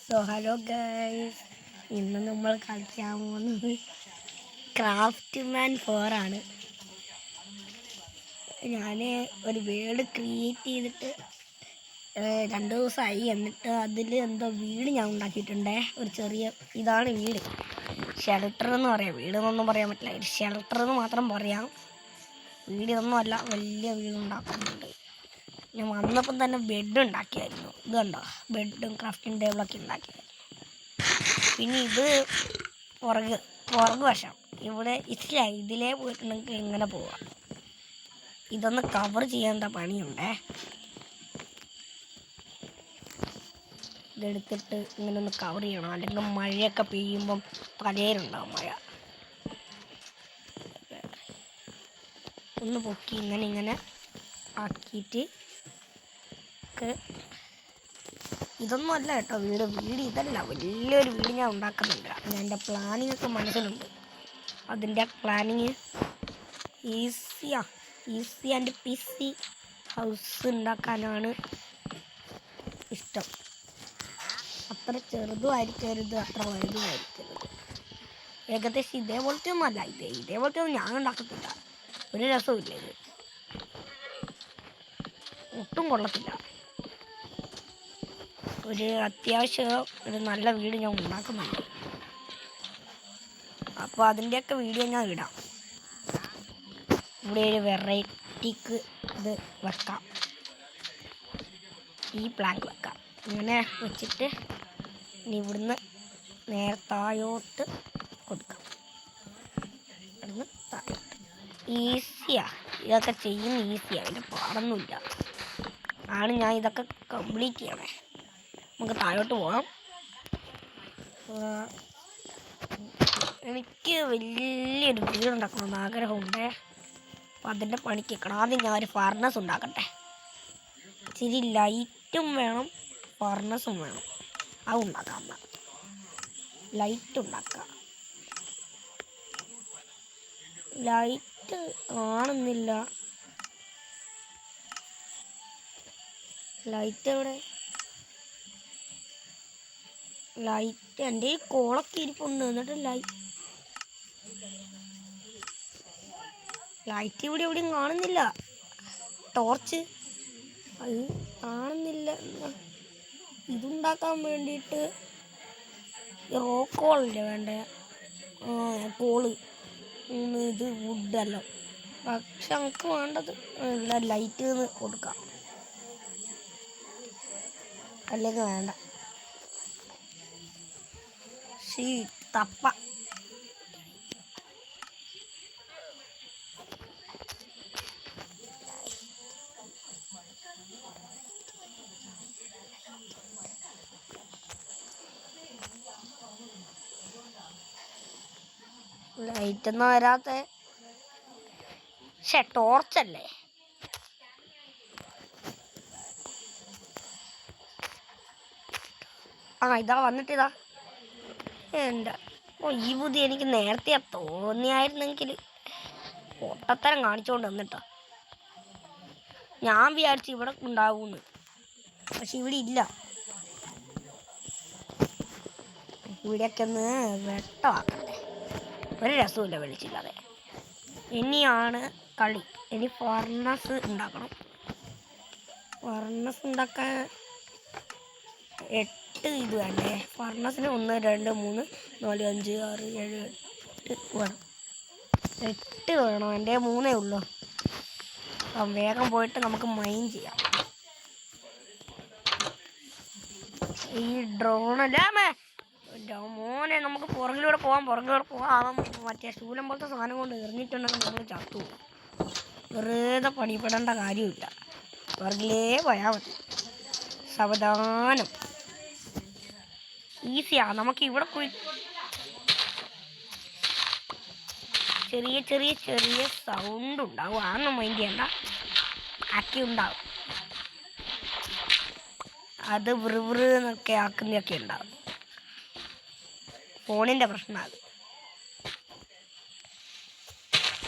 Hello guys, ഇന്ന് നമ്മൾ കളിക്കാൻ പോകുന്നത് ക്രാഫ്റ്റ് മാൻ 4 ആണ്. ഞാൻ ഒരു വീട് ക്രിയേറ്റ് ചെയ്തിട്ട് 2 ദിവസമായി. എന്നിട്ട് അതിൽ എന്തോ വീട് ഞാൻ ഉണ്ടാക്കിയിട്ടുണ്ട്. ഒരു ചെറിയ ഇതാണ് വീട്, ഷെൽട്ടർ എന്ന് പറയാം. വീടെന്നൊന്നും പറയാൻ പറ്റില്ല, ഷെൽട്ടർ എന്ന് മാത്രം പറയാം. വീടൊന്നും അല്ല, വലിയ വീടുണ്ടാക്കുന്നുണ്ട്. ഞാൻ വന്നപ്പം തന്നെ ബെഡ് ഉണ്ടാക്കിയായിരുന്നു. ഇത് കണ്ടോ, ബെഡും ക്രാഫ്റ്റിംഗ് ടേബിളൊക്കെ ഉണ്ടാക്കിയായിരുന്നു. പിന്നെ ഇത് പുറകു വശം ഇവിടെ ഇല്ല, ഇതിലേ പോയിട്ടുണ്ടെങ്കിൽ ഇങ്ങനെ പോവാം. ഇതൊന്ന് കവർ ചെയ്യേണ്ട പണിയുണ്ടേ. ഇതെടുത്തിട്ട് ഇങ്ങനെ ഒന്ന് കവർ ചെയ്യണം, അല്ലെങ്കിൽ മഴയൊക്കെ പെയ്യുമ്പം പലരുണ്ടാവും മഴ. ഒന്ന് പൊക്കി ഇങ്ങനെ ആക്കിയിട്ട് ഇതൊന്നും അല്ല കേട്ടോ വീട് ഇതല്ല, വലിയൊരു വീട് ഞാൻ ഉണ്ടാക്കുന്നുണ്ട്. എൻ്റെ പ്ലാനിങ് ഒക്കെ മനസ്സിലുണ്ട്. അതിൻ്റെ planning easy and peasy house ഉണ്ടാക്കാനാണ് ഇഷ്ടം. അത്ര ചെറുതും ആയിരിക്കരുത്, അത്ര വലുതും ആയിരിക്കരുത്. ഏകദേശം ഇതേപോലത്തെ ഒന്നും അല്ല. ഇതേപോലത്തെ ഒന്നും ഞാൻ ഉണ്ടാക്കത്തില്ല. ഒരു രസവും ഇല്ല, ഇത് ഒട്ടും കൊള്ളത്തില്ല. ഒരു അത്യാവശ്യം ഒരു നല്ല വീട് ഞാൻ ഉണ്ടാക്കുന്നുണ്ട്. അപ്പോൾ അതിൻ്റെയൊക്കെ വീഡിയോ ഞാൻ ഇടാം. ഇവിടെ ഒരു വെറൈറ്റിക്ക് ഇത് വെക്കാം, ഈ പ്ലാങ്ക് വെക്കാം. ഇങ്ങനെ വെച്ചിട്ട് ഇനി ഇവിടുന്ന് നേരെ താഴോട്ട് കൊടുക്കാം. ഇവിടുന്ന് താഴോട്ട് ഇതൊക്കെ ചെയ്യുന്ന ഈസിയാണ്, ഇതിൻ്റെ പാടൊന്നുമില്ല. ഞാൻ ഇതൊക്കെ കംപ്ലീറ്റ് ചെയ്യണേ. നമുക്ക് താഴോട്ട് പോകാം. എനിക്ക് വലിയൊരു വീടുണ്ടാക്കണമെന്ന് ആഗ്രഹമുണ്ട്. അപ്പം അതിൻ്റെ പണിക്ക് വെക്കണം. ആദ്യം ഞാൻ ഒരു ഫർണസ് ഉണ്ടാക്കട്ടെ. ഇച്ചിരി ലൈറ്റും വേണം, ഫർണസും വേണം. അത് ഉണ്ടാക്കാം. ലൈറ്റ് ഉണ്ടാക്കാം. ലൈറ്റ് കാണുന്നില്ല. ലൈറ്റ് എവിടെ? ലൈറ്റ് എൻ്റെ ഈ കോളൊക്കെ ഇരിപ്പുണ്ട്. എന്നിട്ട് ലൈറ്റ് ഇവിടെ എവിടെയും കാണുന്നില്ല. ടോർച്ച് അത് കാണുന്നില്ല. ഇതുണ്ടാക്കാൻ വേണ്ടിയിട്ട് റോക്കോളല്ലേ വേണ്ടേ? കോള്. ഇത് വുഡല്ലോ. പക്ഷെ നമുക്ക് വേണ്ടത് ലൈറ്റ് കൊടുക്കാം, അല്ലെങ്കിൽ വേണ്ട. തപ്പ ലൈറ്റൊന്നും വരാത്ത ടോർച്ചല്ലേ? ഇതാ വന്നിട്ടിതാ. ഈ ബുദ്ധി എനിക്ക് നേരത്തെ തോന്നിയായിരുന്നെങ്കിൽ പൊട്ടത്തരം കാണിച്ചോണ്ട് വന്നിട്ടാ. ഞാൻ വിചാരിച്ചു ഇവിടെ ഉണ്ടാവുമെന്ന്, പക്ഷെ ഇവിടെ ഇല്ല. ഇവിടെയൊക്കെ ഒന്ന് വെട്ടമാക്കണ്ടേ, ഒരു രസമില്ല വെളിച്ചില്ലാതെ. ഇനിയാണ് കളി. ഇനി ഫർണസ് ഉണ്ടാക്കണം. ഫർണസ് ഉണ്ടാക്കാൻ 8 ഇത് വേണ്ടേ? ഫർണസിന് 1 2 3 4 5 6 7 8 വേണം. 8 വേണം. എൻ്റെ 3 ഉള്ളൂ. അപ്പം വേഗം പോയിട്ട് നമുക്ക് മൈൻ ചെയ്യാം. ഈ ഡ്രോണല്ലേ മോനെ, നമുക്ക് പുറകിലൂടെ പോവാം. മറ്റേ ശൂലം പോലത്തെ സാധനം കൊണ്ട് എറിഞ്ഞിട്ടുണ്ടെങ്കിൽ നമ്മൾ ചത്തു. വെറുതെ പണിപ്പെടേണ്ട കാര്യമില്ല, പുറകിലേ പോയാൽ മതി. സാവധാനം, ഈസിയാണ്. നമുക്ക് ഇവിടെ പോയി ചെറിയ ചെറിയ ചെറിയ സൗണ്ട് ഉണ്ടാവും. ആണെന്ന് മൈൻഡ് ചെയ്യണ്ട, ആക്കി ഉണ്ടാവും. അത് വൃവൃന്നൊക്കെ ആക്കുന്നതൊക്കെ ഉണ്ടാവും. ഫോണിൻ്റെ പ്രശ്നം അത്.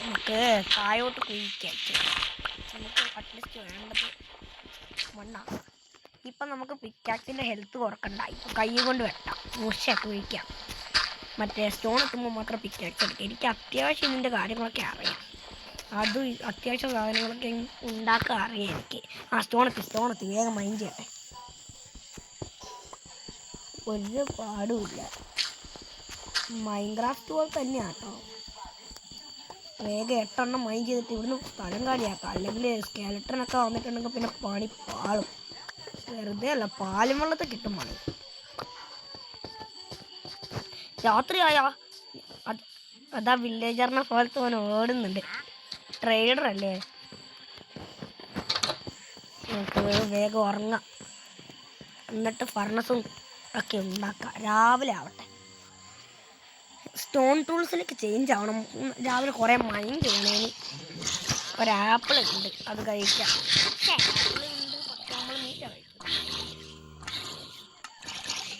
നമുക്ക് താഴോട്ട് കുഴിക്കാം. നമുക്ക് അറ്റ്ലീസ്റ്റ് വേണ്ടത് മണ്ണാണ്. ഇപ്പം നമുക്ക് പിക്കാക്സിൻ്റെ ഹെൽത്ത് കുറക്കണ്ട. ഇപ്പം കൈ കൊണ്ട് വെട്ടാം, മുഷയൊക്കെ ഒഴിക്കാം. മറ്റേ സ്റ്റോൺ എത്തുമ്പോൾ മാത്രം പിക്കാക്സ് എടുക്കാം. എനിക്ക് അത്യാവശ്യം ഇതിൻ്റെ കാര്യങ്ങളൊക്കെ അറിയാം. അത് അത്യാവശ്യം സാധനങ്ങളൊക്കെ ഉണ്ടാക്കാൻ അറിയാം എനിക്ക്. സ്റ്റോണെത്തി വേഗം മൈൻഡ് ചെയ്യട്ടെ. ഒരു പാടുമില്ല, മൈൻക്രാഫ്റ്റ് പോലെ തന്നെയാണ് കേട്ടോ. വേഗം 8 എണ്ണം മൈൻഡ് ചെയ്തിട്ട് ഇവിടുന്ന് സ്ഥലം കാലിയാക്കാം. അല്ലെങ്കിൽ സ്കെലട്ടനൊക്കെ വന്നിട്ടുണ്ടെങ്കിൽ പിന്നെ പണി പാളും. വെറുതെ അല്ല, പാലും വെള്ളത്തിൽ കിട്ടും പണി. രാത്രിയായാ അതാ വില്ലേജറിനെ പോലത്തെ അവൻ ഓടുന്നുണ്ട്. ട്രേഡർ അല്ലേ? നമുക്ക് വേഗം ഉറങ്ങാം, എന്നിട്ട് ഫർണസും ഒക്കെ ഉണ്ടാക്കാം. രാവിലെ ആവട്ടെ. സ്റ്റോൺ ടൂൾസിലേക്ക് ചേഞ്ച് ആവണം. രാവിലെ കുറേ മൈൻഡ് ചെയ്യണം. ഒരാപ്പിൾ ഉണ്ട്, അത് കഴിക്കാം.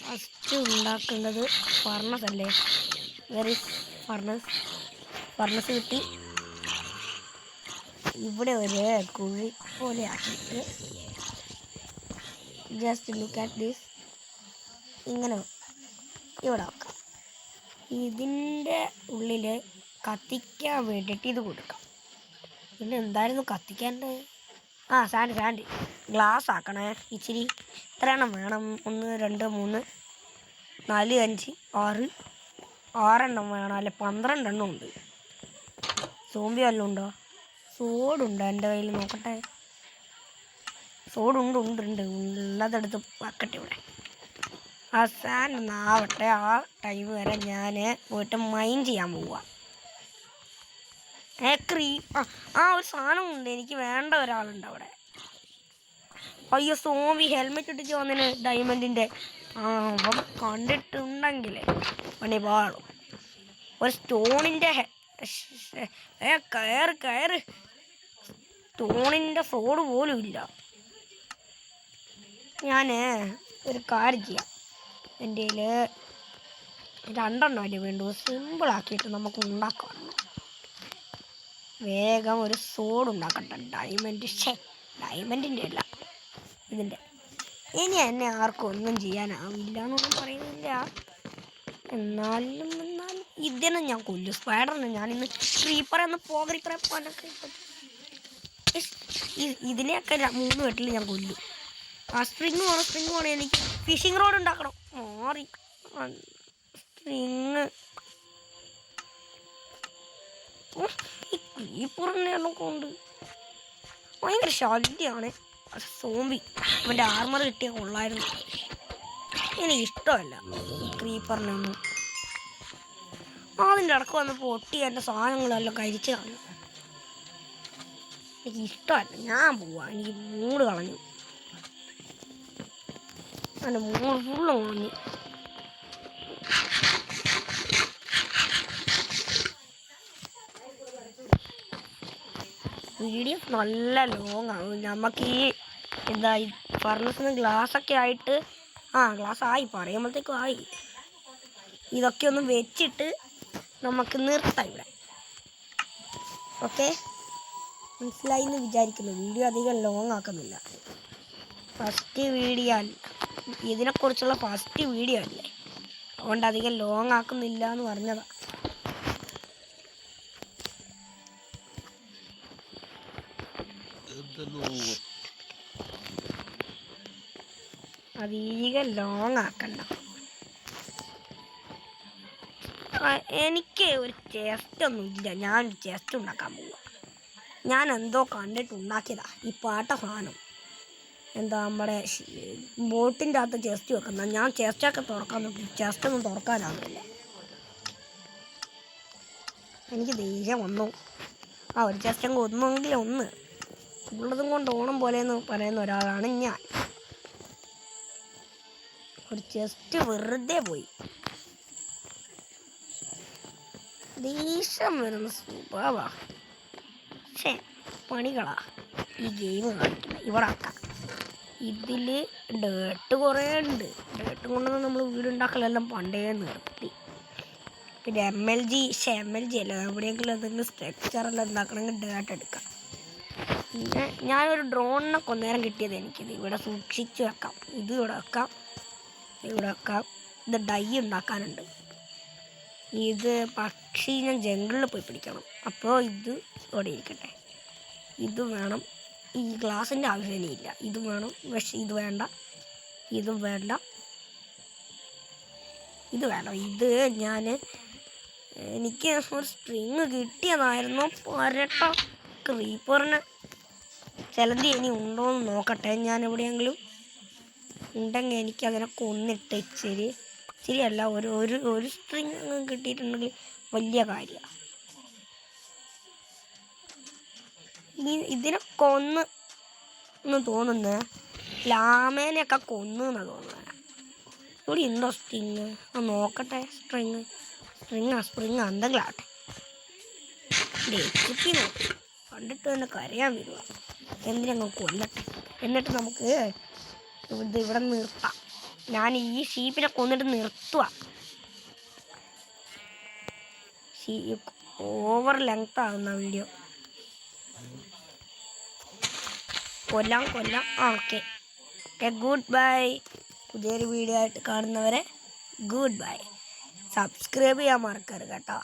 ഫസ്റ്റ് ഉണ്ടാക്കേണ്ടത് ഫർണസ് അല്ലേ? വെരി ഫർണസ് കിട്ടി. ഇവിടെ ഒരു കുഴി പോലെ ആക്കിയിട്ട് ജസ്റ്റ് ലുക്ക് അറ്റ് ദിസ്. ഇങ്ങനെ ഇവിടെ വെക്കാം. ഇതിൻ്റെ ഉള്ളിൽ കത്തിക്കാൻ വേണ്ടിയിട്ട് ഇത് കൊടുക്കാം. പിന്നെ എന്തായിരുന്നു കത്തിക്കേണ്ടത്? Sand glass ആക്കണേ. ഇച്ചിരി എത്ര എണ്ണം വേണം? 1 2 3 4 5 6 എണ്ണം വേണം. അല്ലെ 12 എണ്ണം ഉണ്ട്. സോംബി വല്ലതും ഉണ്ടോ? സോഡുണ്ട് എൻ്റെ കയ്യിൽ, നോക്കട്ടെ. സോഡുണ്ട്. ഉള്ളതെടുത്ത് വെക്കട്ടെ ഇവിടെ. ആ സാൻഡ് ഒന്നാവട്ടെ. ആ ടൈം വരെ ഞാൻ പോയിട്ട് മൈൻഡ് ചെയ്യാൻ പോവുക. ഒരു സാധനമുണ്ട്, എനിക്ക് വേണ്ട ഒരാളുണ്ട് അവിടെ. അയ്യോ, സോംബി ഹെൽമെറ്റ് ഇട്ടിട്ട് വന്നതിന് ഡയമണ്ടിൻ്റെ. അവൻ കണ്ടിട്ടുണ്ടെങ്കിൽ പണി പാളും. ഒരു സ്റ്റോണിൻ്റെ കയറ് സ്റ്റോണിൻ്റെ സോഡ് പോലും ഇല്ല. ഞാൻ ഒരു കാര്യം ചെയ്യാം. എൻ്റെ കയ്യിൽ 2 എണ്ണം അല്ലേ വേണ്ടു. സിമ്പിളാക്കിയിട്ട് നമുക്ക് ഉണ്ടാക്കാം. വേഗം ഒരു സോഡ് ഉണ്ടാക്കട്ടെ. ഡയമണ്ടിൻ്റെ അല്ല, ഇതിൻ്റെ. ഇനി എന്നെ ആർക്കും ഒന്നും ചെയ്യാനാവില്ല എന്നൊന്നും പറയുന്നില്ല. എന്നാലും ഇതിനെ ഞാൻ കൊല്ലും. സ്പൈഡറിനെ ഞാനിന്ന് ക്രീപ്പറെ പോകറിപ്പറൊക്കെ ഇതിനെയൊക്കെ 3 വെട്ടിൽ ഞാൻ കൊല്ലും. സ്പ്രിങ് വേണം എനിക്ക്. ഫിഷിംഗ് റോഡ് ഉണ്ടാക്കണം. മാറി സ്പ്രിങ്. ഈ ക്രീപ്പറിനെല്ലാം കൊണ്ട് ഭയങ്കര ശല്യമാണ്. സോംബി അവൻ്റെ ആർമർ കിട്ടിയ കൊള്ളായിരുന്നു. എനിക്ക് ഇഷ്ടമല്ല ഈ ക്രീപ്പറിനൊന്നും. അതിൻ്റെ ഇടക്ക് വന്ന് പൊട്ടി എൻ്റെ സാധനങ്ങളെല്ലാം കരിച്ച് കളഞ്ഞു. എനിക്ക് ഇഷ്ടമല്ല. ഞാൻ പോവാ. എനിക്ക് മൂഡ് കളഞ്ഞു. എൻ്റെ മൂഡ് ഫുള്ള് കളഞ്ഞു. വീഡിയോ നല്ല ലോങ് ആവും. നമുക്ക് ഈ ഫർണസിന് ഗ്ലാസ്സൊക്കെ ആയിട്ട് ഗ്ലാസ് ആയി പറയുമ്പോഴത്തേക്കും ആയി. ഇതൊക്കെ ഒന്ന് വെച്ചിട്ട് നമുക്ക് നിർത്താം ഇവിടെ. ഓക്കെ, മനസ്സിലായി എന്ന് വിചാരിക്കുന്നു. വീഡിയോ അധികം ലോങ് ആക്കുന്നില്ല. ഫസ്റ്റ് വീഡിയോ ഇതിനെക്കുറിച്ചുള്ള ഫസ്റ്റ് വീഡിയോ അല്ലേ, അതുകൊണ്ട് അധികം ലോങ് ആക്കുന്നില്ല എന്ന് പറഞ്ഞതാണ്. അധികം ലോങ് ആക്കണ്ട. എനിക്ക് ഒരു ചെസ്റ്റ് ഒന്നും ഇല്ല. ഞാനൊരു ചെസ്റ്റ് ഉണ്ടാക്കാൻ പോവുക. ഞാൻ എന്തോ കണ്ടിട്ട് ഉണ്ടാക്കിയതാ ഈ പാട്ട സാധനം. എന്താ നമ്മുടെ ബോട്ടിൻ്റെ അകത്ത് ചെസ്റ്റ് വെക്കുന്ന. ഞാൻ ചെസ്റ്റൊക്കെ തുറക്കാൻ നോക്കി, ചെസ്റ്റൊന്നും തുറക്കാനാവില്ല. എനിക്ക് ദേഷ്യം വന്നു. ഒരു ചെസ്റ്റം ഒന്നെങ്കിലും ഒന്ന് ഉള്ളതും കൊണ്ട് ഓണം പോലെയെന്ന് പറയുന്ന ഒരാളാണ് ഞാൻ. ഒരു ചെസ്റ്റ് വെറുതെ പോയി. ദേഷ്യം വരുന്ന സ്വഭാവ. പക്ഷേ പണികളാ ഈ ഗെയിം കാണിക്കുന്നത്. ഇവിടെ ആക്കാം. ഇതിൽ ഡേർട്ട് കുറേ ഉണ്ട്. ഡേർട്ട് കൊണ്ടൊന്നും നമ്മൾ വീടുണ്ടാക്കലെല്ലാം പണ്ടേ നിർത്തി. പിന്നെ MLG അല്ല, എവിടെയെങ്കിലും എന്തെങ്കിലും സ്ട്രക്ചറെല്ലാം ഉണ്ടാക്കണമെങ്കിൽ ഡേർട്ട് എടുക്കാം. പിന്നെ ഞാനൊരു ഡ്രോണിനെ കൊന്നേരം കിട്ടിയത് എനിക്കിത് ഇവിടെ സൂക്ഷിച്ച് വെക്കാം. ഇത് ഇവിടെ വെക്കാം, ഇവിടെ വെക്കാം. ഇത് ഡൈ ഉണ്ടാക്കാനുണ്ട്. ഇത് പക്ഷി ഞാൻ ജംഗിളിൽ പോയി പിടിക്കണം. അപ്പോൾ ഇത് ഇവിടെ ഇരിക്കട്ടെ. ഇത് വേണം. ഈ ഗ്ലാസിൻ്റെ ആവശ്യമില്ല. ഇത് വേണം, പക്ഷേ ഇത് വേണ്ട, ഇതും വേണ്ട, ഇത് വേണം. ഇത് എനിക്ക് ഒരു സ്ട്രിങ് കിട്ടിയതായിരുന്നു. പോരട്ട ക്രീപ്പറിന് ചിലന്തി ഇനി ഉണ്ടോയെന്ന് നോക്കട്ടെ. ഞാൻ എവിടെയെങ്കിലും ഉണ്ടെങ്കിൽ എനിക്കതിനെ കൊന്നിട്ട് ശരിയല്ല ഒരു സ്ട്രിങ് കിട്ടിയിട്ടുണ്ടെങ്കിൽ വലിയ കാര്യമാണ്. ഇതിനെ കൊന്ന് തോന്നുന്നത് ലാമേനെയൊക്കെ കൊന്നെന്ന് തോന്നുന്നത്. ഇവിടെ ഉണ്ടോ സ്ട്രിങ്? നോക്കട്ടെ. സ്പ്രിങ് എന്തെങ്കിലും ആട്ടെ. ഡേറ്റ് നോക്കി കണ്ടിട്ട് തന്നെ കരയാൻ വരുക. എന്തിനങ്ങ് കൊല്ലട്ടെ. എന്നിട്ട് നമുക്ക് ഇവിടെ നിർത്താം. ഞാൻ ഈ ഷീപ്പിനെ കൊന്നിട്ട് നിർത്തുക. ഓവർ ലെങ്ത് ആകുന്ന വീഡിയോ. കൊല്ലാം. Okay goodbye. പുതിയൊരു വീഡിയോ ആയിട്ട് കാണുന്നവരെ ഗുഡ് ബൈ. സബ്സ്ക്രൈബ് ചെയ്യാൻ മറക്കരുത് കേട്ടോ.